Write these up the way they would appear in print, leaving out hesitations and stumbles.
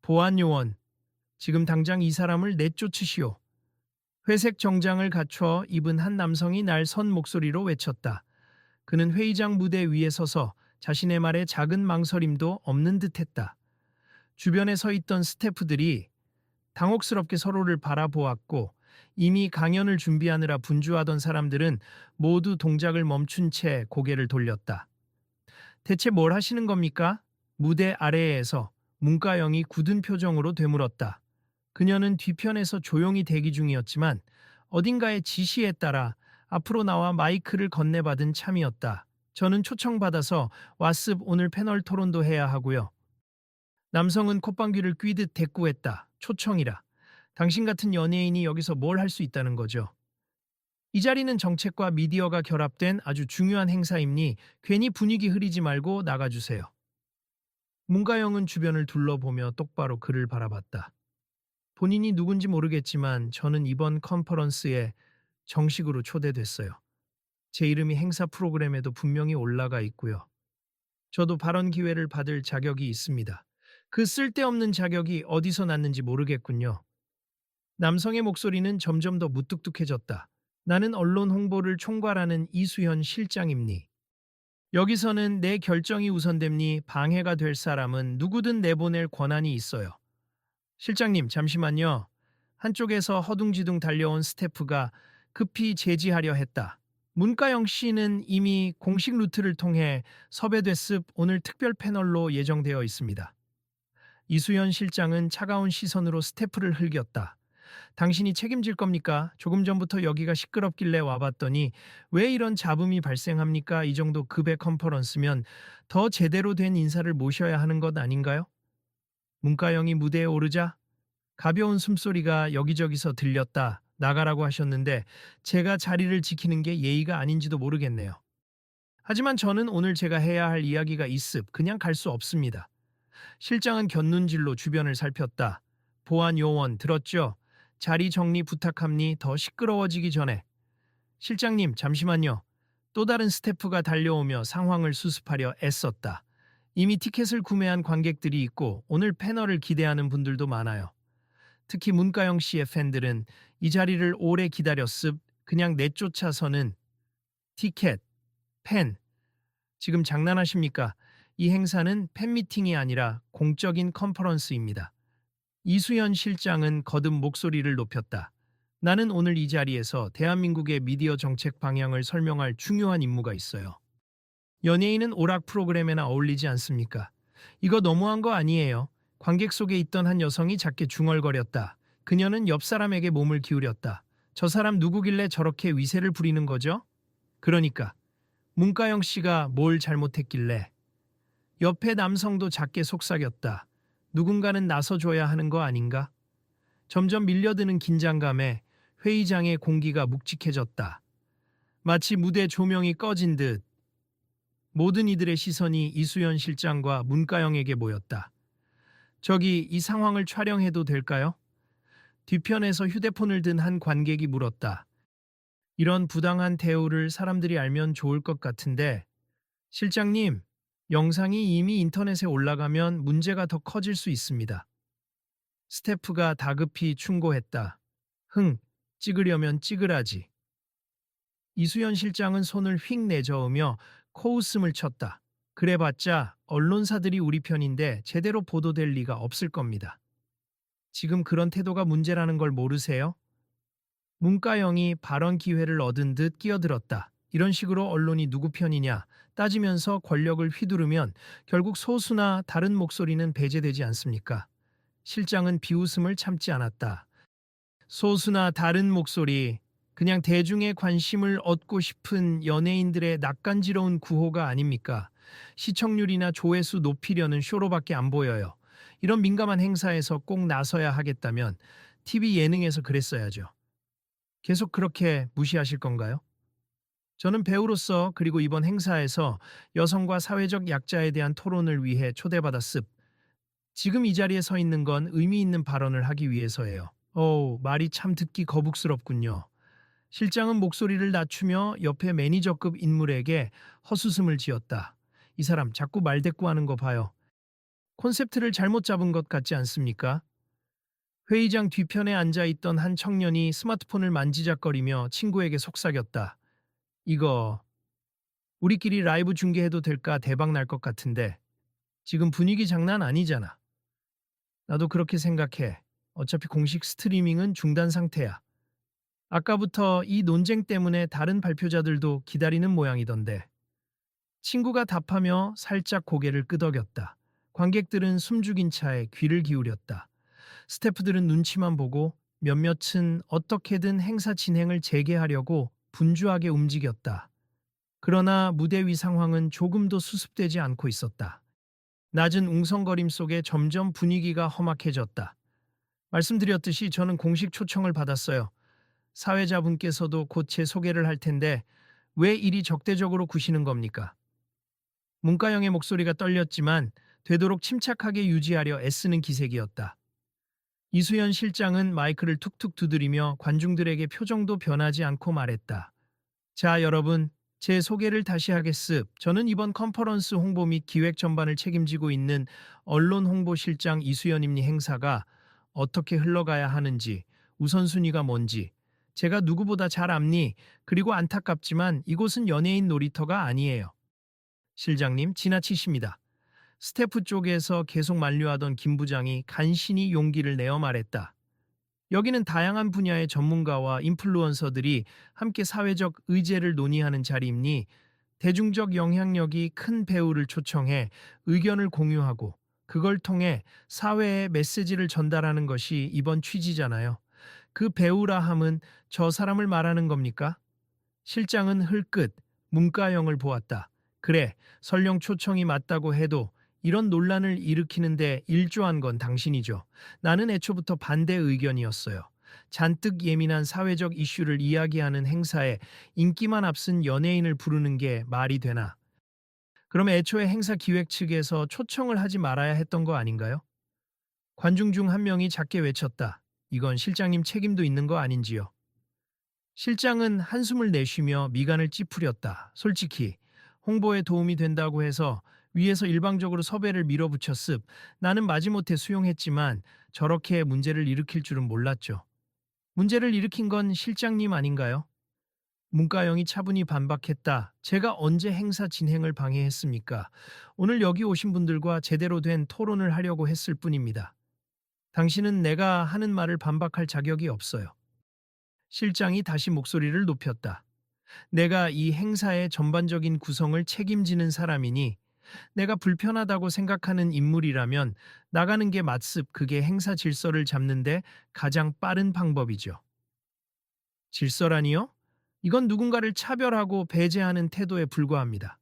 보안 요원, 지금 당장 이 사람을 내쫓으시오. 회색 정장을 갖춰 입은 한 남성이 날 선 목소리로 외쳤다. 그는 회의장 무대 위에 서서 자신의 말에 작은 망설임도 없는 듯했다. 주변에 서 있던 스태프들이 당혹스럽게 서로를 바라보았고 이미 강연을 준비하느라 분주하던 사람들은 모두 동작을 멈춘 채 고개를 돌렸다. 대체 뭘 하시는 겁니까? 무대 아래에서 문가영이 굳은 표정으로 되물었다. 그녀는 뒤편에서 조용히 대기 중이었지만 어딘가의 지시에 따라 앞으로 나와 마이크를 건네받은 참이었다. 저는 초청받아서 왓습 오늘 패널 토론도 해야 하고요. 남성은 콧방귀를 뀌듯 대꾸했다. 초청이라. 당신 같은 연예인이 여기서 뭘 할 수 있다는 거죠. 이 자리는 정책과 미디어가 결합된 아주 중요한 행사임니 괜히 분위기 흐리지 말고 나가주세요. 문가영은 주변을 둘러보며 똑바로 그를 바라봤다. 본인이 누군지 모르겠지만 저는 이번 컨퍼런스에 정식으로 초대됐어요. 제 이름이 행사 프로그램에도 분명히 올라가 있고요. 저도 발언 기회를 받을 자격이 있습니다. 그 쓸데없는 자격이 어디서 났는지 모르겠군요. 남성의 목소리는 점점 더 무뚝뚝해졌다. 나는 언론 홍보를 총괄하는 이수현 실장입니. 여기서는 내 결정이 우선됨니 방해가 될 사람은 누구든 내보낼 권한이 있어요. 실장님, 잠시만요. 한쪽에서 허둥지둥 달려온 스태프가 급히 제지하려 했다. 문가영 씨는 이미 공식 루트를 통해 섭외됐습 오늘 특별 패널로 예정되어 있습니다. 이수연 실장은 차가운 시선으로 스태프를 흘겼다. 당신이 책임질 겁니까? 조금 전부터 여기가 시끄럽길래 와봤더니 왜 이런 잡음이 발생합니까? 이 정도 급의 컨퍼런스면 더 제대로 된 인사를 모셔야 하는 것 아닌가요? 문가영이 무대에 오르자 가벼운 숨소리가 여기저기서 들렸다. 나가라고 하셨는데 제가 자리를 지키는 게 예의가 아닌지도 모르겠네요. 하지만 저는 오늘 제가 해야 할 이야기가 있습. 그냥 갈 수 없습니다. 실장은 곁눈질로 주변을 살폈다. 보안 요원 들었죠? 자리 정리 부탁합니. 더 시끄러워지기 전에. 실장님, 잠시만요. 또 다른 스태프가 달려오며 상황을 수습하려 애썼다. 이미 티켓을 구매한 관객들이 있고 오늘 패널을 기대하는 분들도 많아요. 특히 문가영 씨의 팬들은 이 자리를 오래 기다렸습. 그냥 내쫓아서는 티켓, 팬. 지금 장난하십니까? 이 행사는 팬미팅이 아니라 공적인 컨퍼런스입니다. 이수연 실장은 거듭 목소리를 높였다. 나는 오늘 이 자리에서 대한민국의 미디어 정책 방향을 설명할 중요한 임무가 있어요. 연예인은 오락 프로그램에나 어울리지 않습니까? 이거 너무한 거 아니에요. 관객 속에 있던 한 여성이 작게 중얼거렸다. 그녀는 옆 사람에게 몸을 기울였다. 저 사람 누구길래 저렇게 위세를 부리는 거죠? 그러니까 문가영 씨가 뭘 잘못했길래. 옆에 남성도 작게 속삭였다. 누군가는 나서줘야 하는 거 아닌가? 점점 밀려드는 긴장감에 회의장의 공기가 묵직해졌다. 마치 무대 조명이 꺼진 듯 모든 이들의 시선이 이수연 실장과 문가영에게 모였다. 저기 이 상황을 촬영해도 될까요? 뒤편에서 휴대폰을 든 한 관객이 물었다. 이런 부당한 대우를 사람들이 알면 좋을 것 같은데 실장님, 영상이 이미 인터넷에 올라가면 문제가 더 커질 수 있습니다. 스태프가 다급히 충고했다. 찍으려면 찍으라지. 이수연 실장은 손을 휙 내저으며 코웃음을 쳤다. 그래봤자 언론사들이 우리 편인데 제대로 보도될 리가 없을 겁니다. 지금 그런 태도가 문제라는 걸 모르세요? 문가영이 발언 기회를 얻은 듯 끼어들었다. 이런 식으로 언론이 누구 편이냐 따지면서 권력을 휘두르면 결국 소수나 다른 목소리는 배제되지 않습니까? 실장은 비웃음을 참지 않았다. 소수나 다른 목소리, 그냥 대중의 관심을 얻고 싶은 연예인들의 낯간지러운 구호가 아닙니까? 시청률이나 조회수 높이려는 쇼로밖에 안 보여요. 이런 민감한 행사에서 꼭 나서야 하겠다면 TV 예능에서 그랬어야죠. 계속 그렇게 무시하실 건가요? 저는 배우로서 그리고 이번 행사에서 여성과 사회적 약자에 대한 토론을 위해 초대받았습. 지금 이 자리에 서 있는 건 의미 있는 발언을 하기 위해서예요. 말이 참 듣기 거북스럽군요. 실장은 목소리를 낮추며 옆에 매니저급 인물에게 헛웃음을 지었다. 이 사람 자꾸 말대꾸하는 거 봐요. 콘셉트를 잘못 잡은 것 같지 않습니까? 회의장 뒤편에 앉아 있던 한 청년이 스마트폰을 만지작거리며 친구에게 속삭였다. 이거 우리끼리 라이브 중계해도 될까? 대박 날 것 같은데. 지금 분위기 장난 아니잖아. 나도 그렇게 생각해. 어차피 공식 스트리밍은 중단 상태야. 아까부터 이 논쟁 때문에 다른 발표자들도 기다리는 모양이던데. 친구가 답하며 살짝 고개를 끄덕였다. 관객들은 숨죽인 차에 귀를 기울였다. 스태프들은 눈치만 보고 몇몇은 어떻게든 행사 진행을 재개하려고 분주하게 움직였다. 그러나 무대 위 상황은 조금도 수습되지 않고 있었다. 낮은 웅성거림 속에 점점 분위기가 험악해졌다. 말씀드렸듯이 저는 공식 초청을 받았어요. 사회자분께서도 곧 제 소개를 할 텐데 왜 이리 적대적으로 구시는 겁니까? 문과영의 목소리가 떨렸지만 되도록 침착하게 유지하려 애쓰는 기색이었다. 이수연 실장은 마이크를 툭툭 두드리며 관중들에게 표정도 변하지 않고 말했다. 자, 여러분, 제 소개를 다시 하겠습. 저는 이번 컨퍼런스 홍보 및 기획 전반을 책임지고 있는 언론 홍보실장 이수연입니. 행사가 어떻게 흘러가야 하는지, 우선순위가 뭔지 제가 누구보다 잘 압니. 그리고 안타깝지만 이곳은 연예인 놀이터가 아니에요. 실장님, 지나치십니다. 스태프 쪽에서 계속 만류하던 김 부장이 간신히 용기를 내어 말했다. 여기는 다양한 분야의 전문가와 인플루언서들이 함께 사회적 의제를 논의하는 자리이니 대중적 영향력이 큰 배우를 초청해 의견을 공유하고 그걸 통해 사회에 메시지를 전달하는 것이 이번 취지잖아요. 그 배우라 함은 저 사람을 말하는 겁니까? 실장은 흘끗 문과영을 보았다. 그래, 설령 초청이 맞다고 해도 이런 논란을 일으키는데 일조한 건 당신이죠. 나는 애초부터 반대 의견이었어요. 잔뜩 예민한 사회적 이슈를 이야기하는 행사에 인기만 앞선 연예인을 부르는 게 말이 되나? 그럼 애초에 행사 기획 측에서 초청을 하지 말아야 했던 거 아닌가요? 관중 중 한 명이 작게 외쳤다. 이건 실장님 책임도 있는 거 아닌지요? 실장은 한숨을 내쉬며 미간을 찌푸렸다. 솔직히 홍보에 도움이 된다고 해서 위에서 일방적으로 섭외를 밀어붙였습. 나는 마지못해 수용했지만 저렇게 문제를 일으킬 줄은 몰랐죠. 문제를 일으킨 건 실장님 아닌가요? 문과영이 차분히 반박했다. 제가 언제 행사 진행을 방해했습니까? 오늘 여기 오신 분들과 제대로 된 토론을 하려고 했을 뿐입니다. 당신은 내가 하는 말을 반박할 자격이 없어요. 실장이 다시 목소리를 높였다. 내가 이 행사의 전반적인 구성을 책임지는 사람이니 내가 불편하다고 생각하는 인물이라면 나가는 게 맞습. 그게 행사 질서를 잡는데 가장 빠른 방법이죠. 질서라니요? 이건 누군가를 차별하고 배제하는 태도에 불과합니다.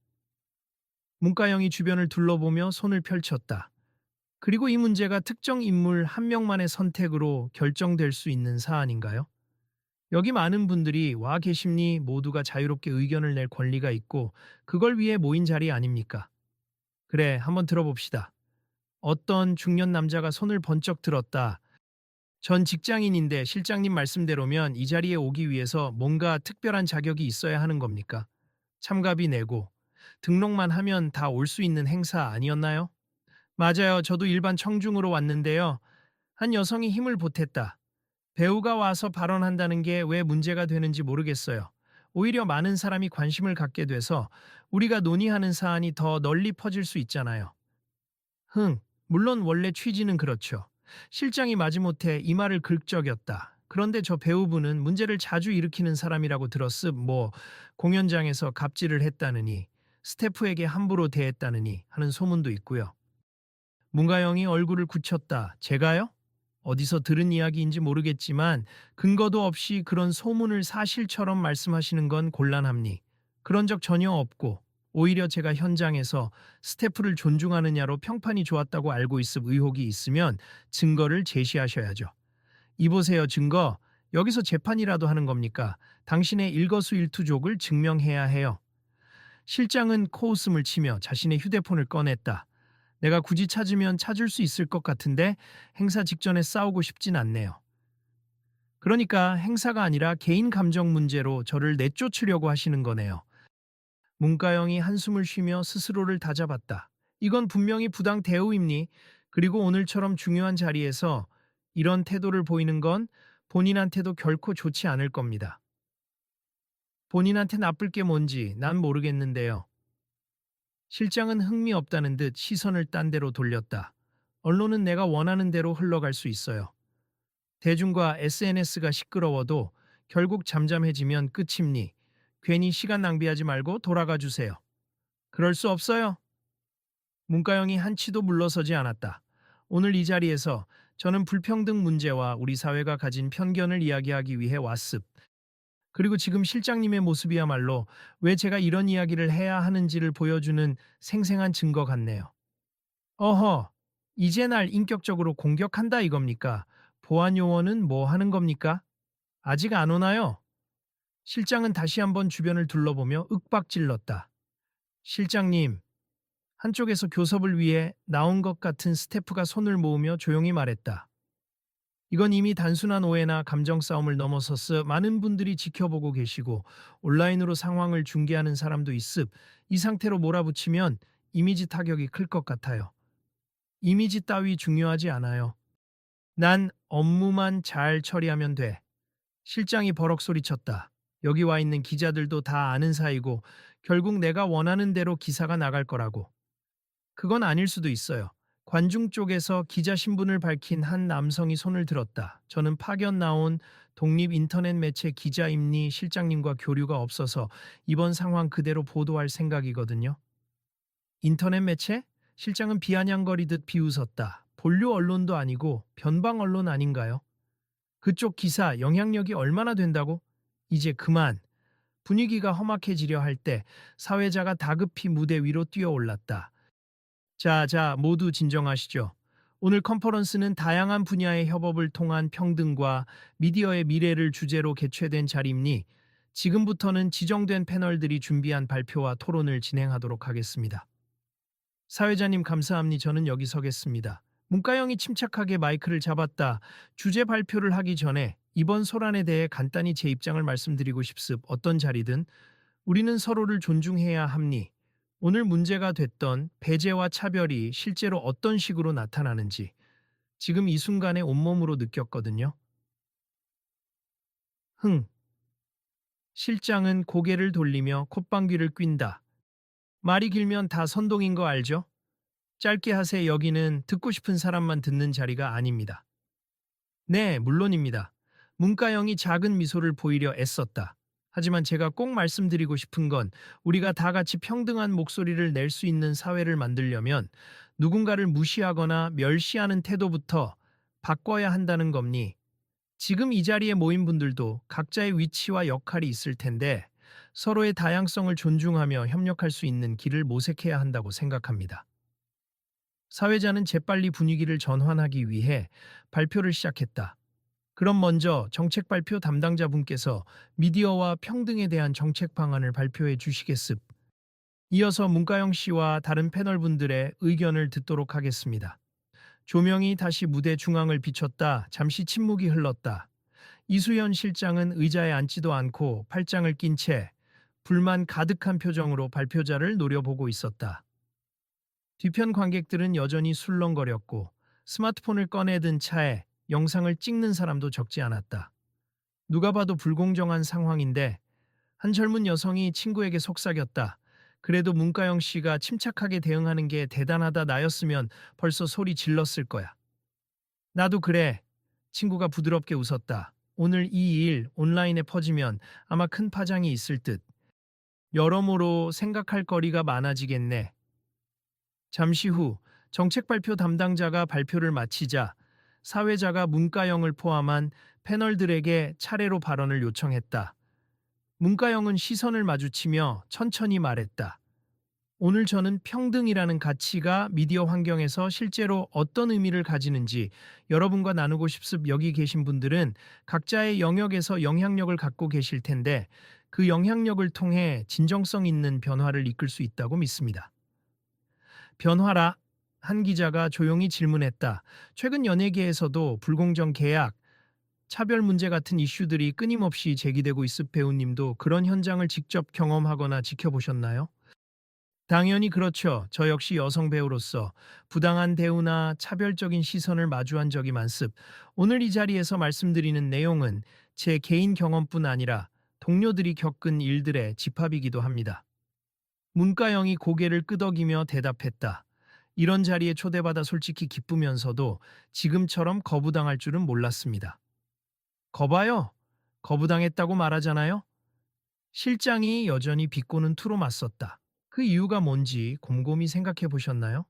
문과영이 주변을 둘러보며 손을 펼쳤다. 그리고 이 문제가 특정 인물 한 명만의 선택으로 결정될 수 있는 사안인가요? 여기 많은 분들이 와 계심니 모두가 자유롭게 의견을 낼 권리가 있고 그걸 위해 모인 자리 아닙니까? 그래, 한번 들어봅시다. 어떤 중년 남자가 손을 번쩍 들었다. 전 직장인인데 실장님 말씀대로면 이 자리에 오기 위해서 뭔가 특별한 자격이 있어야 하는 겁니까? 참가비 내고 등록만 하면 다 올 수 있는 행사 아니었나요? 맞아요. 저도 일반 청중으로 왔는데요. 한 여성이 힘을 보탰다. 배우가 와서 발언한다는 게 왜 문제가 되는지 모르겠어요. 오히려 많은 사람이 관심을 갖게 돼서 우리가 논의하는 사안이 더 널리 퍼질 수 있잖아요. 물론 원래 취지는 그렇죠. 실장이 마지못해 이 말을 긁적였다. 그런데 저 배우분은 문제를 자주 일으키는 사람이라고 들었음. 공연장에서 갑질을 했다느니 스태프에게 함부로 대했다느니 하는 소문도 있고요. 문가영이 얼굴을 굳혔다. 제가요? 어디서 들은 이야기인지 모르겠지만 근거도 없이 그런 소문을 사실처럼 말씀하시는 건 곤란합니. 그런 적 전혀 없고 오히려 제가 현장에서 스태프를 존중하느냐로 평판이 좋았다고 알고 있음. 의혹이 있으면 증거를 제시하셔야죠. 이보세요, 증거. 여기서 재판이라도 하는 겁니까? 당신의 일거수일투족을 증명해야 해요. 실장은 코웃음을 치며 자신의 휴대폰을 꺼냈다. 내가 굳이 찾으면 찾을 수 있을 것 같은데 행사 직전에 싸우고 싶진 않네요. 그러니까 행사가 아니라 개인 감정 문제로 저를 내쫓으려고 하시는 거네요. 문가영이 한숨을 쉬며 스스로를 다잡았다. 이건 분명히 부당 대우입니. 그리고 오늘처럼 중요한 자리에서 이런 태도를 보이는 건 본인한테도 결코 좋지 않을 겁니다. 본인한테 나쁠 게 뭔지 난 모르겠는데요. 실장은 흥미없다는 듯 시선을 딴 데로 돌렸다. 언론은 내가 원하는 대로 흘러갈 수 있어요. 대중과 SNS가 시끄러워도 결국 잠잠해지면 끝입니. 괜히 시간 낭비하지 말고 돌아가 주세요. 그럴 수 없어요. 문가영이 한치도 물러서지 않았다. 오늘 이 자리에서 저는 불평등 문제와 우리 사회가 가진 편견을 이야기하기 위해 왔습. 그리고 지금 실장님의 모습이야말로 왜 제가 이런 이야기를 해야 하는지를 보여주는 생생한 증거 같네요. 어허, 이제 날 인격적으로 공격한다 이겁니까? 보안 요원은 뭐 하는 겁니까? 아직 안 오나요? 실장은 다시 한번 주변을 둘러보며 윽박질렀다. 실장님, 한쪽에서 교섭을 위해 나온 것 같은 스태프가 손을 모으며 조용히 말했다. 이건 이미 단순한 오해나 감정 싸움을 넘어섰어 많은 분들이 지켜보고 계시고 온라인으로 상황을 중계하는 사람도 있습. 이 상태로 몰아붙이면 이미지 타격이 클 것 같아요. 이미지 따위 중요하지 않아요. 난 업무만 잘 처리하면 돼. 실장이 버럭 소리쳤다. 여기 와 있는 기자들도 다 아는 사이고 결국 내가 원하는 대로 기사가 나갈 거라고. 그건 아닐 수도 있어요. 관중 쪽에서 기자 신분을 밝힌 한 남성이 손을 들었다. 저는 파견 나온 독립 인터넷 매체 기자임니 실장님과 교류가 없어서 이번 상황 그대로 보도할 생각이거든요. 인터넷 매체? 실장은 비아냥거리듯 비웃었다. 본류 언론도 아니고 변방 언론 아닌가요? 그쪽 기사 영향력이 얼마나 된다고? 이제 그만. 분위기가 험악해지려 할 때 사회자가 다급히 무대 위로 뛰어올랐다. 자, 모두 진정하시죠. 오늘 컨퍼런스는 다양한 분야의 협업을 통한 평등과 미디어의 미래를 주제로 개최된 자리이니 지금부터는 지정된 패널들이 준비한 발표와 토론을 진행하도록 하겠습니다. 사회자님 감사합니. 저는 여기 서겠습니다. 문가영이 침착하게 마이크를 잡았다. 주제 발표를 하기 전에 이번 소란에 대해 간단히 제 입장을 말씀드리고 싶습. 어떤 자리든 우리는 서로를 존중해야 합니. 오늘 문제가 됐던 배제와 차별이 실제로 어떤 식으로 나타나는지 지금 이 순간에 온몸으로 느꼈거든요. 흥. 실장은 고개를 돌리며 콧방귀를 낀다. 말이 길면 다 선동인 거 알죠? 짧게 하세. 여기는 듣고 싶은 사람만 듣는 자리가 아닙니다. 네, 물론입니다. 문가영이 작은 미소를 보이려 애썼다. 하지만 제가 꼭 말씀드리고 싶은 건 우리가 다 같이 평등한 목소리를 낼 수 있는 사회를 만들려면 누군가를 무시하거나 멸시하는 태도부터 바꿔야 한다는 겁니. 지금 이 자리에 모인 분들도 각자의 위치와 역할이 있을 텐데 서로의 다양성을 존중하며 협력할 수 있는 길을 모색해야 한다고 생각합니다. 사회자는 재빨리 분위기를 전환하기 위해 발표를 시작했다. 그럼 먼저 정책 발표 담당자분께서 미디어와 평등에 대한 정책 방안을 발표해 주시겠습. 이어서 문가영 씨와 다른 패널분들의 의견을 듣도록 하겠습니다. 조명이 다시 무대 중앙을 비췄다. 잠시 침묵이 흘렀다. 이수연 실장은 의자에 앉지도 않고 팔짱을 낀 채 불만 가득한 표정으로 발표자를 노려보고 있었다. 뒤편 관객들은 여전히 술렁거렸고 스마트폰을 꺼내든 차에 영상을 찍는 사람도 적지 않았다. 누가 봐도 불공정한 상황인데 한 젊은 여성이 친구에게 속삭였다. 그래도 문가영 씨가 침착하게 대응하는 게 대단하다. 나였으면 벌써 소리 질렀을 거야. 나도 그래. 친구가 부드럽게 웃었다. 오늘 이 일 온라인에 퍼지면 아마 큰 파장이 있을 듯. 여러모로 생각할 거리가 많아지겠네. 잠시 후 정책 발표 담당자가 발표를 마치자 사회자가 문가영을 포함한 패널들에게 차례로 발언을 요청했다. 문가영은 시선을 마주치며 천천히 말했다. 오늘 저는 평등이라는 가치가 미디어 환경에서 실제로 어떤 의미를 가지는지 여러분과 나누고 싶습. 여기 계신 분들은 각자의 영역에서 영향력을 갖고 계실 텐데 그 영향력을 통해 진정성 있는 변화를 이끌 수 있다고 믿습니다. 변화라? 한 기자가 조용히 질문했다. 최근 연예계에서도 불공정 계약, 차별 문제 같은 이슈들이 끊임없이 제기되고 있습. 배우님도 그런 현장을 직접 경험하거나 지켜보셨나요? 당연히 그렇죠. 저 역시 여성 배우로서 부당한 대우나 차별적인 시선을 마주한 적이 많습. 오늘 이 자리에서 말씀드리는 내용은 제 개인 경험뿐 아니라 동료들이 겪은 일들의 집합이기도 합니다. 문과영이 고개를 끄덕이며 대답했다. 이런 자리에 초대받아 솔직히 기쁘면서도 지금처럼 거부당할 줄은 몰랐습니다. 거봐요. 거부당했다고 말하잖아요. 실장이 여전히 비꼬는 투로 맞섰다. 그 이유가 뭔지 곰곰이 생각해 보셨나요?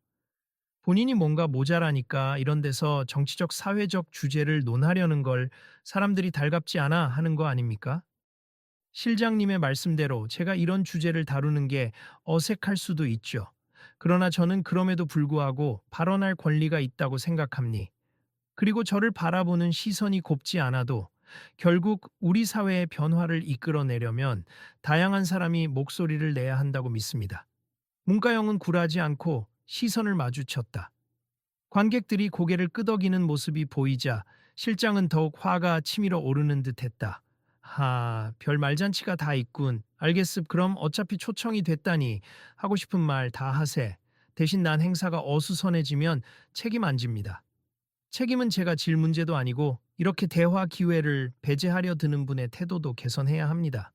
본인이 뭔가 모자라니까 이런 데서 정치적 사회적 주제를 논하려는 걸 사람들이 달갑지 않아 하는 거 아닙니까? 실장님의 말씀대로 제가 이런 주제를 다루는 게 어색할 수도 있죠. 그러나 저는 그럼에도 불구하고 발언할 권리가 있다고 생각합니. 그리고 저를 바라보는 시선이 곱지 않아도 결국 우리 사회의 변화를 이끌어내려면 다양한 사람이 목소리를 내야 한다고 믿습니다. 문가영은 굴하지 않고 시선을 마주쳤다. 관객들이 고개를 끄덕이는 모습이 보이자 실장은 더욱 화가 치밀어 오르는 듯했다. 별 말잔치가 다 있군. 알겠습. 그럼 어차피 초청이 됐다니 하고 싶은 말 다 하세. 대신 난 행사가 어수선해지면 책임 안 집니다. 책임은 제가 질 문제도 아니고 이렇게 대화 기회를 배제하려 드는 분의 태도도 개선해야 합니다.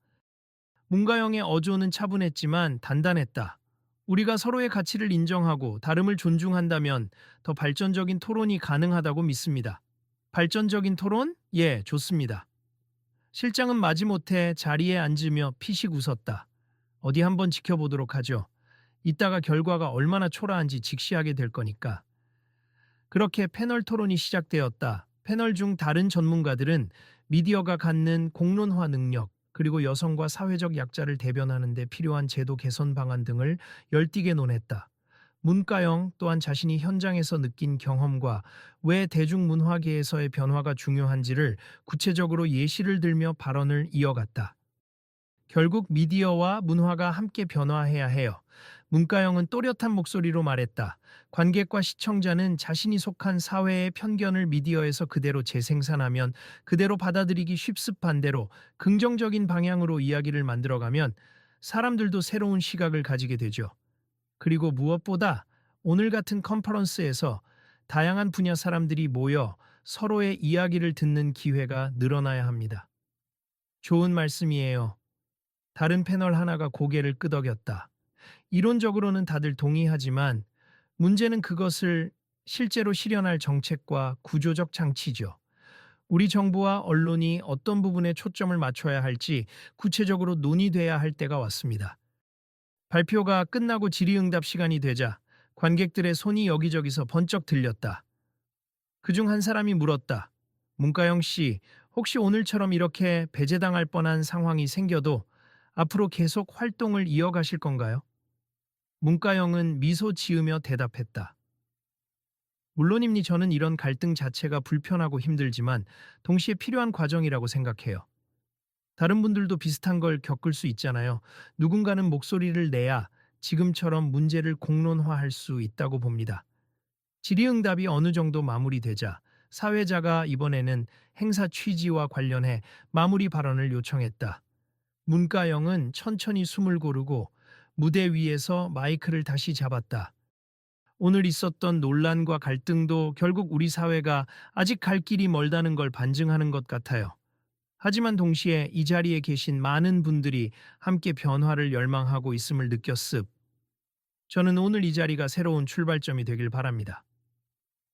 문가영의 어조는 차분했지만 단단했다. 우리가 서로의 가치를 인정하고 다름을 존중한다면 더 발전적인 토론이 가능하다고 믿습니다. 발전적인 토론? 예, 좋습니다. 실장은 마지못해 자리에 앉으며 피식 웃었다. 어디 한번 지켜보도록 하죠. 이따가 결과가 얼마나 초라한지 직시하게 될 거니까. 그렇게 패널 토론이 시작되었다. 패널 중 다른 전문가들은 미디어가 갖는 공론화 능력, 그리고 여성과 사회적 약자를 대변하는 데 필요한 제도 개선 방안 등을 열띠게 논했다. 문가영 또한 자신이 현장에서 느낀 경험과 왜 대중문화계에서의 변화가 중요한지를 구체적으로 예시를 들며 발언을 이어갔다. 결국 미디어와 문화가 함께 변화해야 해요. 문가영은 또렷한 목소리로 말했다. 관객과 시청자는 자신이 속한 사회의 편견을 미디어에서 그대로 재생산하면 그대로 받아들이기 쉽습. 반대로 긍정적인 방향으로 이야기를 만들어가면 사람들도 새로운 시각을 가지게 되죠. 그리고 무엇보다 오늘 같은 컨퍼런스에서 다양한 분야 사람들이 모여 서로의 이야기를 듣는 기회가 늘어나야 합니다. 좋은 말씀이에요. 다른 패널 하나가 고개를 끄덕였다. 이론적으로는 다들 동의하지만 문제는 그것을 실제로 실현할 정책과 구조적 장치죠. 우리 정부와 언론이 어떤 부분에 초점을 맞춰야 할지 구체적으로 논의돼야 할 때가 왔습니다. 발표가 끝나고 질의응답 시간이 되자 관객들의 손이 여기저기서 번쩍 들렸다. 그중 한 사람이 물었다. 문가영 씨, 혹시 오늘처럼 이렇게 배제당할 뻔한 상황이 생겨도 앞으로 계속 활동을 이어가실 건가요? 문가영은 미소 지으며 대답했다. 물론입니. 저는 이런 갈등 자체가 불편하고 힘들지만 동시에 필요한 과정이라고 생각해요. 다른 분들도 비슷한 걸 겪을 수 있잖아요. 누군가는 목소리를 내야 지금처럼 문제를 공론화할 수 있다고 봅니다. 질의응답이 어느 정도 마무리되자 사회자가 이번에는 행사 취지와 관련해 마무리 발언을 요청했다. 문가영은 천천히 숨을 고르고 무대 위에서 마이크를 다시 잡았다. 오늘 있었던 논란과 갈등도 결국 우리 사회가 아직 갈 길이 멀다는 걸 반증하는 것 같아요. 하지만 동시에 이 자리에 계신 많은 분들이 함께 변화를 열망하고 있음을 느꼈습. 저는 오늘 이 자리가 새로운 출발점이 되길 바랍니다.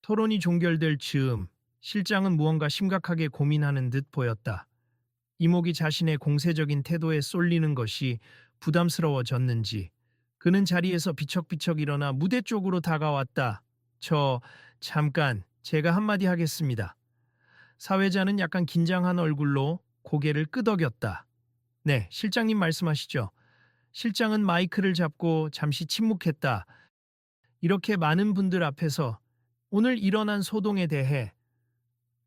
토론이 종결될 즈음 실장은 무언가 심각하게 고민하는 듯 보였다. 이목이 자신의 공세적인 태도에 쏠리는 것이 부담스러워졌는지 그는 자리에서 비척비척 일어나 무대 쪽으로 다가왔다. 잠깐 제가 한마디 하겠습니다. 사회자는 약간 긴장한 얼굴로 고개를 끄덕였다. 네, 실장님 말씀하시죠. 실장은 마이크를 잡고 잠시 침묵했다. 이렇게 많은 분들 앞에서 오늘 일어난 소동에 대해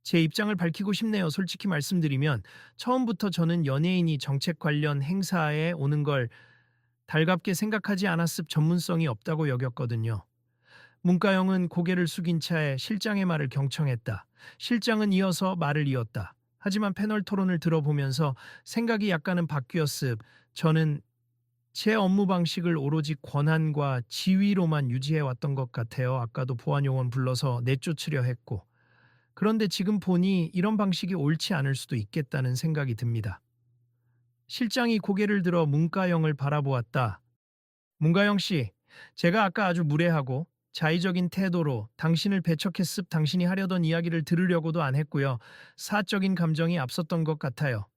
제 입장을 밝히고 싶네요. 솔직히 말씀드리면 처음부터 저는 연예인이 정책 관련 행사에 오는 걸 달갑게 생각하지 않았습. 전문성이 없다고 여겼거든요. 문가영은 고개를 숙인 차에 실장의 말을 경청했다. 실장은 이어서 말을 이었다. 하지만 패널 토론을 들어보면서 생각이 약간은 바뀌었습. 저는 제 업무 방식을 오로지 권한과 지위로만 유지해 왔던 것 같아요. 아까도 보안요원 불러서 내쫓으려 했고. 그런데 지금 보니 이런 방식이 옳지 않을 수도 있겠다는 생각이 듭니다. 실장이 고개를 들어 문가영을 바라보았다. 문가영 씨, 제가 아까 아주 무례하고 자의적인 태도로 당신을 배척했습. 당신이 하려던 이야기를 들으려고도 안 했고요. 사적인 감정이 앞섰던 것 같아요.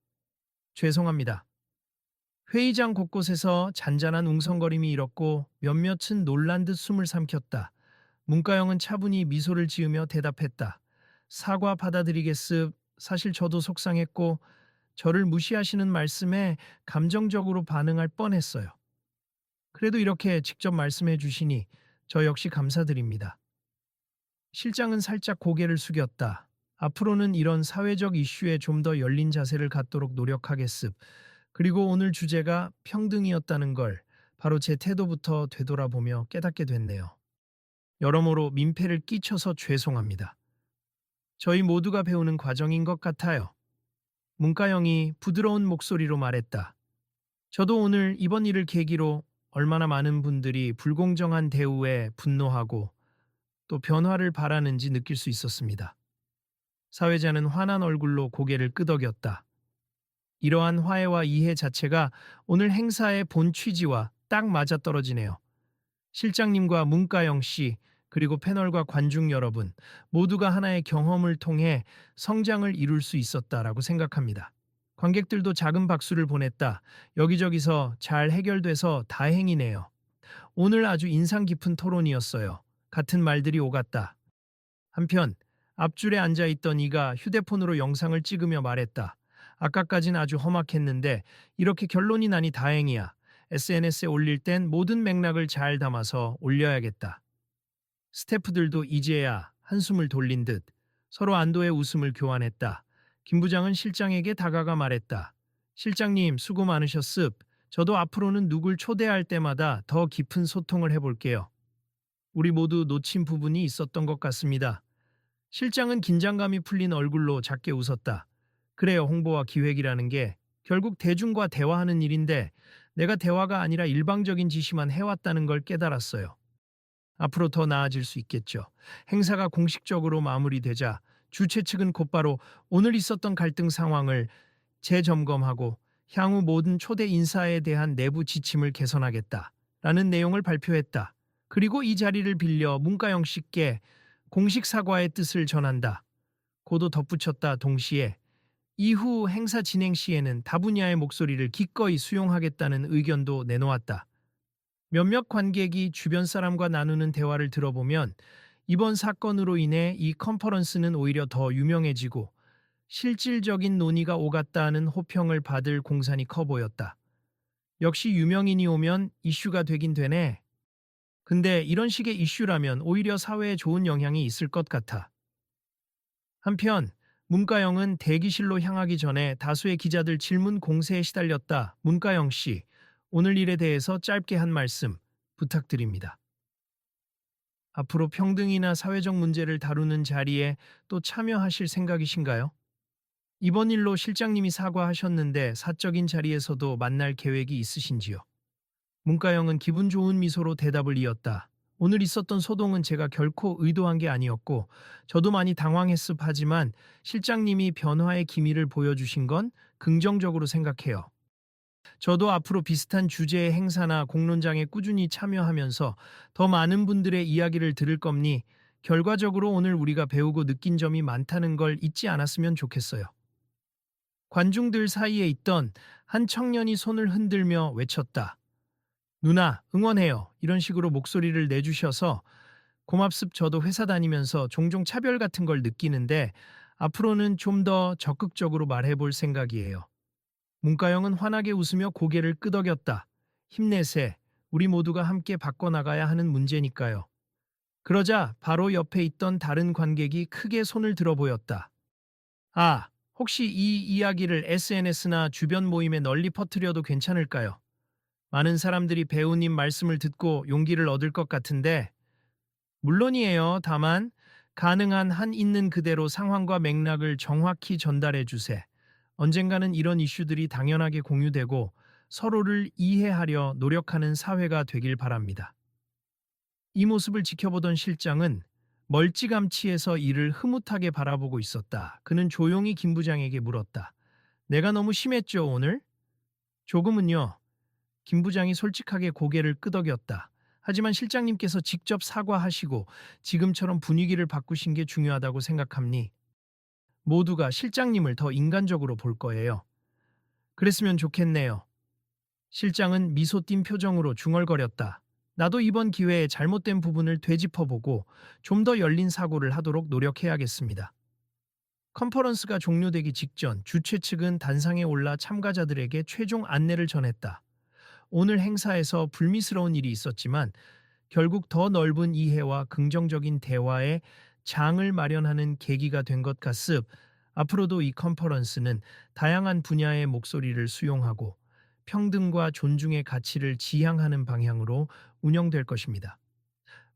죄송합니다. 회의장 곳곳에서 잔잔한 웅성거림이 일었고 몇몇은 놀란 듯 숨을 삼켰다. 문가영은 차분히 미소를 지으며 대답했다. 사과 받아들이겠습. 사실 저도 속상했고 저를 무시하시는 말씀에 감정적으로 반응할 뻔했어요. 그래도 이렇게 직접 말씀해 주시니 저 역시 감사드립니다. 실장은 살짝 고개를 숙였다. 앞으로는 이런 사회적 이슈에 좀 더 열린 자세를 갖도록 노력하겠습. 그리고 오늘 주제가 평등이었다는 걸 바로 제 태도부터 되돌아보며 깨닫게 됐네요. 여러모로 민폐를 끼쳐서 죄송합니다. 저희 모두가 배우는 과정인 것 같아요. 문가영이 부드러운 목소리로 말했다. 저도 오늘 이번 일을 계기로 얼마나 많은 분들이 불공정한 대우에 분노하고 또 변화를 바라는지 느낄 수 있었습니다. 사회자는 화난 얼굴로 고개를 끄덕였다. 이러한 화해와 이해 자체가 오늘 행사의 본 취지와 딱 맞아떨어지네요. 실장님과 문가영 씨, 그리고 패널과 관중 여러분, 모두가 하나의 경험을 통해 성장을 이룰 수 있었다라고 생각합니다. 관객들도 작은 박수를 보냈다. 여기저기서 잘 해결돼서 다행이네요. 오늘 아주 인상 깊은 토론이었어요. 같은 말들이 오갔다. 한편 앞줄에 앉아있던 이가 휴대폰으로 영상을 찍으며 말했다. 아까까진 아주 험악했는데 이렇게 결론이 나니 다행이야. SNS에 올릴 땐 모든 맥락을 잘 담아서 올려야겠다. 스태프들도 이제야 한숨을 돌린 듯 서로 안도의 웃음을 교환했다. 김 부장은 실장에게 다가가 말했다. 실장님 수고 많으셨습. 저도 앞으로는 누굴 초대할 때마다 더 깊은 소통을 해볼게요. 우리 모두 놓친 부분이 있었던 것 같습니다. 실장은 긴장감이 풀린 얼굴로 작게 웃었다. 그래요, 홍보와 기획이라는 게 결국 대중과 대화하는 일인데 내가 대화가 아니라 일방적인 지시만 해왔다는 걸 깨달았어요. 앞으로 더 나아질 수 있겠죠. 행사가 공식적으로 마무리되자 주최 측은 곧바로 오늘 있었던 갈등 상황을 재점검하고 향후 모든 초대 인사에 대한 내부 지침을 개선하겠다라는 내용을 발표했다. 그리고 이 자리를 빌려 문가영 씨께 공식 사과의 뜻을 전한다. 고도 덧붙였다. 동시에 이후 행사 진행 시에는 다분야의 목소리를 기꺼이 수용하겠다는 의견도 내놓았다. 몇몇 관객이 주변 사람과 나누는 대화를 들어보면 이번 사건으로 인해 이 컨퍼런스는 오히려 더 유명해지고 실질적인 논의가 오갔다는 호평을 받을 공산이 커 보였다. 역시 유명인이 오면 이슈가 되긴 되네. 근데 이런 식의 이슈라면 오히려 사회에 좋은 영향이 있을 것 같아. 한편 문가영은 대기실로 향하기 전에 다수의 기자들 질문 공세에 시달렸다. 문가영 씨, 오늘 일에 대해서 짧게 한 말씀 부탁드립니다. 앞으로 평등이나 사회적 문제를 다루는 자리에 또 참여하실 생각이신가요? 이번 일로 실장님이 사과하셨는데 사적인 자리에서도 만날 계획이 있으신지요? 문가영은 기분 좋은 미소로 대답을 이었다. 오늘 있었던 소동은 제가 결코 의도한 게 아니었고 저도 많이 당황했습. 하지만 실장님이 변화의 기미를 보여주신 건 긍정적으로 생각해요. 저도 앞으로 비슷한 주제의 행사나 공론장에 꾸준히 참여하면서 더 많은 분들의 이야기를 들을 겁니 결과적으로 오늘 우리가 배우고 느낀 점이 많다는 걸 잊지 않았으면 좋겠어요. 관중들 사이에 있던 한 청년이 손을 흔들며 외쳤다. 누나, 응원해요. 이런 식으로 목소리를 내주셔서 고맙습. 저도 회사 다니면서 종종 차별 같은 걸 느끼는데 앞으로는 좀 더 적극적으로 말해볼 생각이에요. 문가영은 환하게 웃으며 고개를 끄덕였다. 힘내세. 우리 모두가 함께 바꿔나가야 하는 문제니까요. 그러자 바로 옆에 있던 다른 관객이 크게 손을 들어 보였다. 아, 혹시 이 이야기를 SNS나 주변 모임에 널리 퍼뜨려도 괜찮을까요? 많은 사람들이 배우님 말씀을 듣고 용기를 얻을 것 같은데 물론이에요. 다만 가능한 한 있는 그대로 상황과 맥락을 정확히 전달해 주세. 언젠가는 이런 이슈들이 당연하게 공유되고 서로를 이해하려 노력하는 사회가 되길 바랍니다. 이 모습을 지켜보던 실장은 멀찌감치해서 이를 흐뭇하게 바라보고 있었다. 그는 조용히 김 부장에게 물었다. 내가 너무 심했죠, 오늘? 조금은요. 김 부장이 솔직하게 고개를 끄덕였다. 하지만 실장님께서 직접 사과하시고 지금처럼 분위기를 바꾸신 게 중요하다고 생각합니? 모두가 실장님을 더 인간적으로 볼 거예요. 그랬으면 좋겠네요. 실장은 미소 띈 표정으로 중얼거렸다. 나도 이번 기회에 잘못된 부분을 되짚어보고 좀 더 열린 사고를 하도록 노력해야겠습니다. 컨퍼런스가 종료되기 직전 주최 측은 단상에 올라 참가자들에게 최종 안내를 전했다. 오늘 행사에서 불미스러운 일이 있었지만 결국 더 넓은 이해와 긍정적인 대화의 장을 마련하는 계기가 된 것 같습. 앞으로도 이 컨퍼런스는 다양한 분야의 목소리를 수용하고 평등과 존중의 가치를 지향하는 방향으로 운영될 것입니다.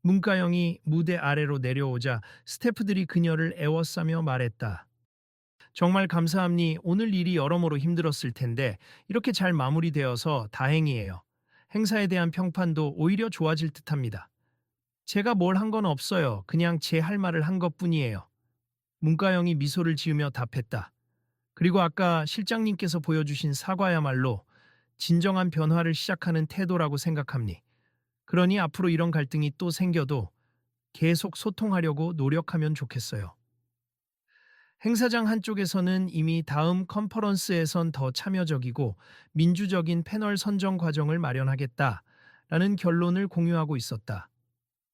문가영이 무대 아래로 내려오자 스태프들이 그녀를 애워싸며 말했다. 정말 감사합니. 오늘 일이 여러모로 힘들었을 텐데 이렇게 잘 마무리되어서 다행이에요. 행사에 대한 평판도 오히려 좋아질 듯합니다. 제가 뭘 한 건 없어요. 그냥 제 할 말을 한 것뿐이에요. 문가영이 미소를 지으며 답했다. 그리고 아까 실장님께서 보여주신 사과야말로 진정한 변화를 시작하는 태도라고 생각합니. 그러니 앞으로 이런 갈등이 또 생겨도 계속 소통하려고 노력하면 좋겠어요. 행사장 한쪽에서는 이미 다음 컨퍼런스에선 더 참여적이고 민주적인 패널 선정 과정을 마련하겠다라는 결론을 공유하고 있었다.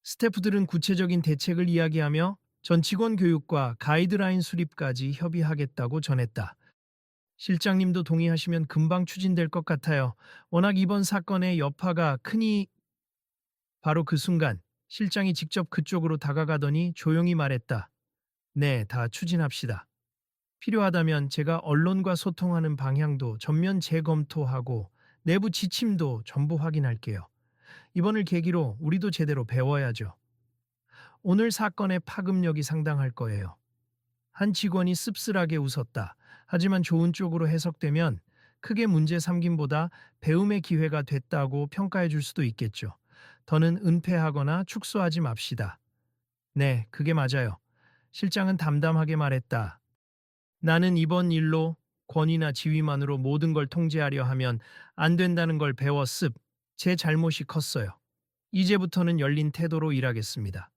스태프들은 구체적인 대책을 이야기하며 전 직원 교육과 가이드라인 수립까지 협의하겠다고 전했다. 실장님도 동의하시면 금방 추진될 것 같아요. 워낙 이번 사건의 여파가 크니. 바로 그 순간 실장이 직접 그쪽으로 다가가더니 조용히 말했다. 네, 다 추진합시다. 필요하다면 제가 언론과 소통하는 방향도 전면 재검토하고 내부 지침도 전부 확인할게요. 이번을 계기로 우리도 제대로 배워야죠. 오늘 사건의 파급력이 상당할 거예요. 한 직원이 씁쓸하게 웃었다. 하지만 좋은 쪽으로 해석되면 크게 문제 삼김보다 배움의 기회가 됐다고 평가해 줄 수도 있겠죠. 더는 은폐하거나 축소하지 맙시다. 네, 그게 맞아요. 실장은 담담하게 말했다. 나는 이번 일로 권위나 지위만으로 모든 걸 통제하려 하면 안 된다는 걸 배웠습. 제 잘못이 컸어요. 이제부터는 열린 태도로 일하겠습니다.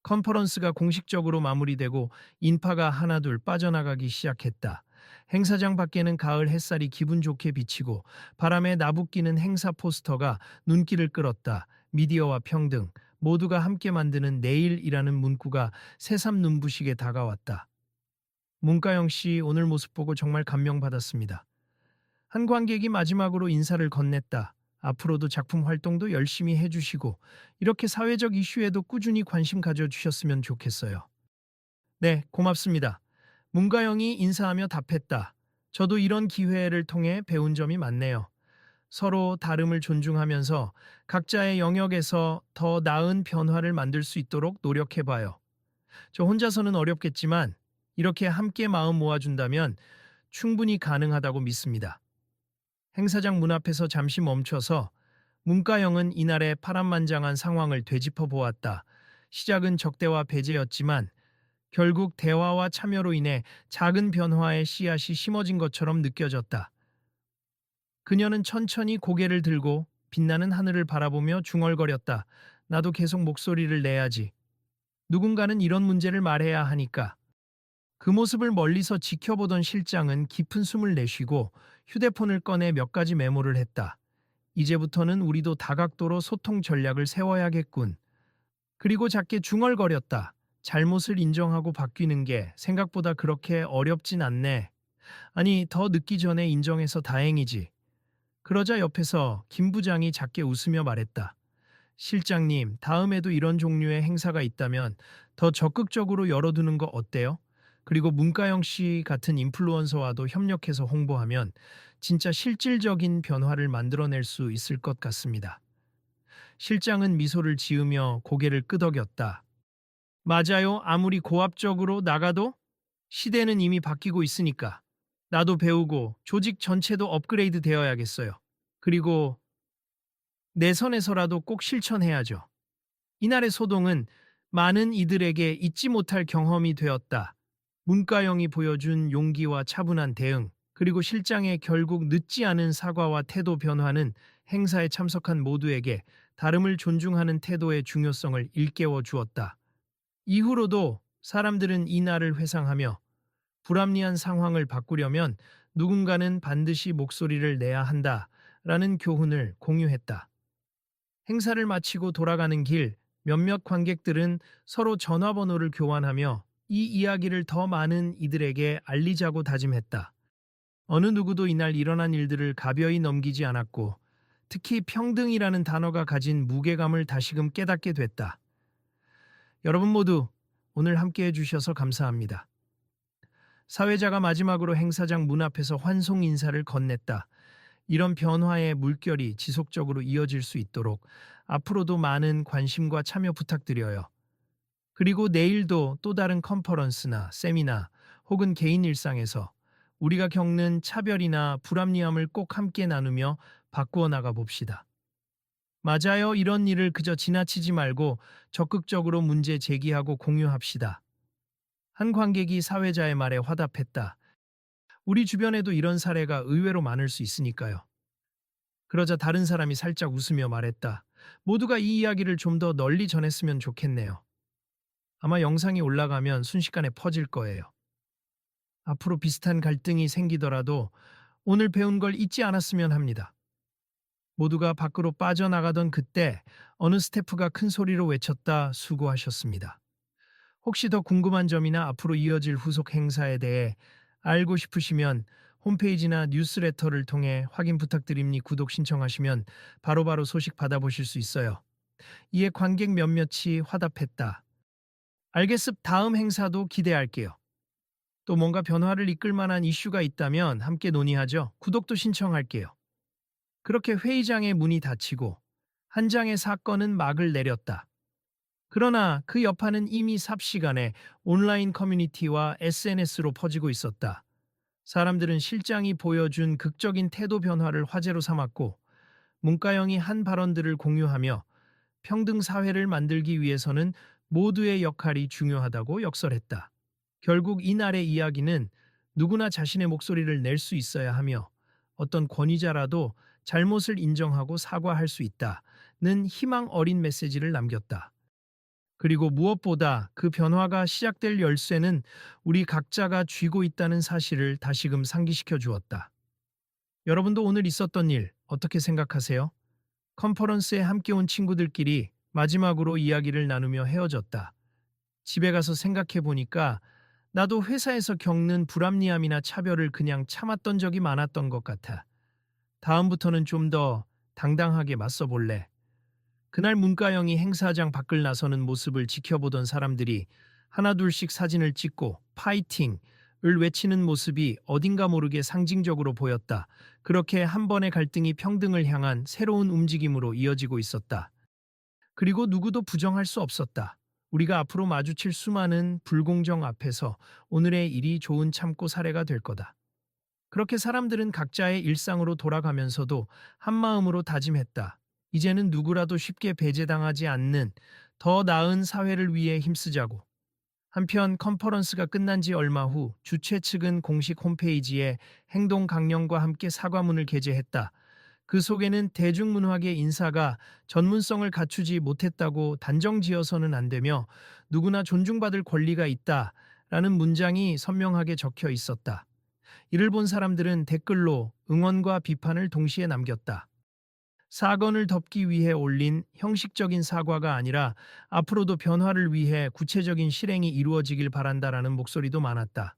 컨퍼런스가 공식적으로 마무리되고 인파가 하나둘 빠져나가기 시작했다. 행사장 밖에는 가을 햇살이 기분 좋게 비치고 바람에 나부끼는 행사 포스터가 눈길을 끌었다. 미디어와 평등, 모두가 함께 만드는 내일이라는 문구가 새삼 눈부시게 다가왔다. 문가영 씨 오늘 모습 보고 정말 감명받았습니다. 한 관객이 마지막으로 인사를 건넸다. 앞으로도 작품 활동도 열심히 해주시고 이렇게 사회적 이슈에도 꾸준히 관심 가져주셨으면 좋겠어요. 네, 고맙습니다. 문가영이 인사하며 답했다. 저도 이런 기회를 통해 배운 점이 많네요. 서로 다름을 존중하면서 각자의 영역에서 더 나은 변화를 만들 수 있도록 노력해봐요. 저 혼자서는 어렵겠지만 이렇게 함께 마음 모아준다면 충분히 가능하다고 믿습니다. 행사장 문 앞에서 잠시 멈춰서 문가영은 이날의 파란만장한 상황을 되짚어 보았다. 시작은 적대와 배제였지만 결국 대화와 참여로 인해 작은 변화의 씨앗이 심어진 것처럼 느껴졌다. 그녀는 천천히 고개를 들고 빛나는 하늘을 바라보며 중얼거렸다. 나도 계속 목소리를 내야지. 누군가는 이런 문제를 말해야 하니까. 그 모습을 멀리서 지켜보던 실장은 깊은 숨을 내쉬고 휴대폰을 꺼내 몇 가지 메모를 했다. 이제부터는 우리도 다각도로 소통 전략을 세워야겠군. 그리고 작게 중얼거렸다. 잘못을 인정하고 바뀌는 게 생각보다 그렇게 어렵진 않네. 아니, 더 늦기 전에 인정해서 다행이지. 그러자 옆에서 김 부장이 작게 웃으며 말했다. 실장님, 다음에도 이런 종류의 행사가 있다면 더 적극적으로 열어두는 거 어때요? 그리고 문가영 씨 같은 인플루언서와도 협력해서 홍보하면 진짜 실질적인 변화를 만들어낼 수 있을 것 같습니다. 실장은 미소를 지으며 고개를 끄덕였다. 맞아요. 아무리 고압적으로 나가도 시대는 이미 바뀌고 있으니까. 나도 배우고 조직 전체도 업그레이드 되어야겠어요. 그리고 내 선에서라도 꼭 실천해야죠. 이날의 소동은 많은 이들에게 잊지 못할 경험이 되었다. 문가영이 보여준 용기와 차분한 대응, 그리고 실장의 결국 늦지 않은 사과와 태도 변화는 행사에 참석한 모두에게 다름을 존중하는 태도의 중요성을 일깨워 주었다. 이후로도 사람들은 이날을 회상하며 불합리한 상황을 바꾸려면 누군가는 반드시 목소리를 내야 한다라는 교훈을 공유했다. 행사를 마치고 돌아가는 길, 몇몇 관객들은 서로 전화번호를 교환하며 이 이야기를 더 많은 이들에게 알리자고 다짐했다. 어느 누구도 이날 일어난 일들을 가벼이 넘기지 않았고, 특히 평등이라는 단어가 가진 무게감을 다시금 깨닫게 됐다. 여러분 모두 오늘 함께 해주셔서 감사합니다. 사회자가 마지막으로 행사장 문 앞에서 환송 인사를 건넸다. 이런 변화의 물결이 지속적으로 이어질 수 있도록 앞으로도 많은 관심과 참여 부탁드려요. 그리고 내일도 또 다른 컨퍼런스나 세미나 혹은 개인 일상에서 우리가 겪는 차별이나 불합리함을 꼭 함께 나누며 바꾸어 나가 봅시다. 맞아요. 이런 일을 그저 지나치지 말고 적극적으로 문제 제기하고 공유합시다. 한 관객이 사회자의 말에 화답했다. 우리 주변에도 이런 사례가 의외로 많을 수 있으니까요. 그러자 다른 사람이 살짝 웃으며 말했다. 모두가 이 이야기를 좀 더 널리 전했으면 좋겠네요. 아마 영상이 올라가면 순식간에 퍼질 거예요. 앞으로 비슷한 갈등이 생기더라도 오늘 배운 걸 잊지 않았으면 합니다. 모두가 밖으로 빠져나가던 그때 어느 스태프가 큰 소리로 외쳤다. 수고하셨습니다. 혹시 더 궁금한 점이나 앞으로 이어질 후속 행사에 대해 알고 싶으시면 홈페이지나 뉴스레터를 통해 확인 부탁드립니다. 구독 신청하시면 바로바로 소식 받아보실 수 있어요. 이에 관객 몇몇이 화답했다. 알겠습니다. 다음 행사도 기대할게요. 또 뭔가 변화를 이끌 만한 이슈가 있다면 함께 논의하죠. 구독도 신청할게요. 그렇게 회의장의 문이 닫히고 한 장의 사건은 막을 내렸다. 그러나 그 여파는 이미 삽시간에 온라인 커뮤니티와 SNS로 퍼지고 있었다. 사람들은 실장이 보여준 극적인 태도 변화를 화제로 삼았고 문가영이 한 발언들을 공유하며 평등 사회를 만들기 위해서는 모두의 역할이 중요하다고 역설했다. 결국 이날의 이야기는 누구나 자신의 목소리를 낼 수 있어야 하며 어떤 권위자라도 잘못을 인정하고 사과할 수 있다는 희망 어린 메시지를 남겼다. 그리고 무엇보다 그 변화가 시작될 열쇠는 우리 각자가 쥐고 있다는 사실을 다시금 상기시켜 주었다. 여러분도 오늘 있었던 일 어떻게 생각하세요? 컨퍼런스에 함께 온 친구들끼리 마지막으로 이야기를 나누며 헤어졌다. 집에 가서 생각해 보니까 나도 회사에서 겪는 불합리함이나 차별을 그냥 참았던 적이 많았던 것 같아. 다음부터는 좀 더 당당하게 맞서 볼래. 그날 문가영이 행사장 밖을 나서는 모습을 지켜보던 사람들이 하나둘씩 사진을 찍고 파이팅을 외치는 모습이 어딘가 모르게 상징적으로 보였다. 그렇게 한 번의 갈등이 평등을 향한 새로운 움직임으로 이어지고 있었다. 그리고 누구도 부정할 수 없었다. 우리가 앞으로 마주칠 수많은 불공정 앞에서 오늘의 일이 좋은 참고 사례가 될 거다. 그렇게 사람들은 각자의 일상으로 돌아가면서도 한마음으로 다짐했다. 이제는 누구라도 쉽게 배제당하지 않는 더 나은 사회를 위해 힘쓰자고. 한편 컨퍼런스가 끝난 지 얼마 후 주최 측은 공식 홈페이지에 행동 강령과 함께 사과문을 게재했다. 그 속에는 대중문학의 인사가 전문성을 갖추지 못했다고 단정지어서는 안 되며 누구나 존중받을 권리가 있다라는 문장이 선명하게 적혀 있었다. 이를 본 사람들은 댓글로 응원과 비판을 동시에 남겼다. 사건을 덮기 위해 올린 형식적인 사과가 아니라 앞으로도 변화를 위해 구체적인 실행이 이루어지길 바란다라는 목소리도 많았다.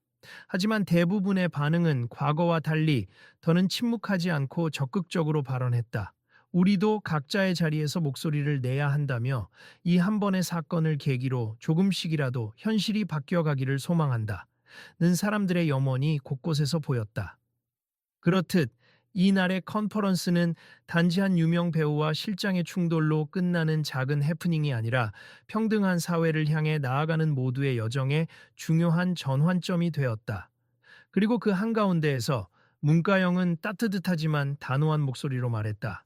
하지만 대부분의 반응은 과거와 달리 더는 침묵하지 않고 적극적으로 발언했다. 우리도 각자의 자리에서 목소리를 내야 한다며 이 한 번의 사건을 계기로 조금씩이라도 현실이 바뀌어가기를 소망한다. 는 사람들의 염원이 곳곳에서 보였다. 그렇듯 이날의 컨퍼런스는 단지 한 유명 배우와 실장의 충돌로 끝나는 작은 해프닝이 아니라 평등한 사회를 향해 나아가는 모두의 여정에 중요한 전환점이 되었다. 그리고 그 한가운데에서 문가영은 따뜻하지만 단호한 목소리로 말했다.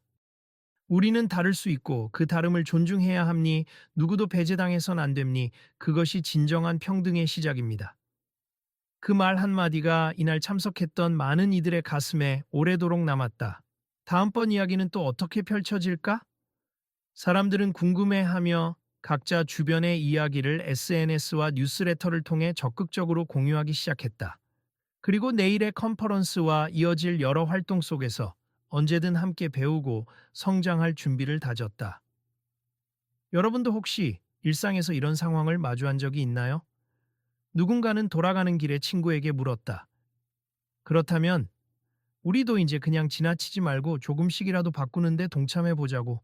우리는 다를 수 있고 그 다름을 존중해야 함니 누구도 배제당해선 안 됩니. 그것이 진정한 평등의 시작입니다. 그 말 한마디가 이날 참석했던 많은 이들의 가슴에 오래도록 남았다. 다음번 이야기는 또 어떻게 펼쳐질까? 사람들은 궁금해하며 각자 주변의 이야기를 SNS와 뉴스레터를 통해 적극적으로 공유하기 시작했다. 그리고 내일의 컨퍼런스와 이어질 여러 활동 속에서 언제든 함께 배우고 성장할 준비를 다졌다. 여러분도 혹시 일상에서 이런 상황을 마주한 적이 있나요? 누군가는 돌아가는 길에 친구에게 물었다. 그렇다면 우리도 이제 그냥 지나치지 말고 조금씩이라도 바꾸는데 동참해 보자고.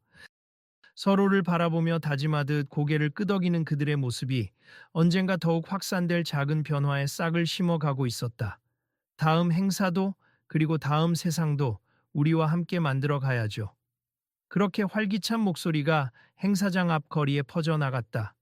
서로를 바라보며 다짐하듯 고개를 끄덕이는 그들의 모습이 언젠가 더욱 확산될 작은 변화에 싹을 심어가고 있었다. 다음 행사도 그리고 다음 세상도 우리와 함께 만들어 가야죠. 그렇게 활기찬 목소리가 행사장 앞 거리에 퍼져나갔다.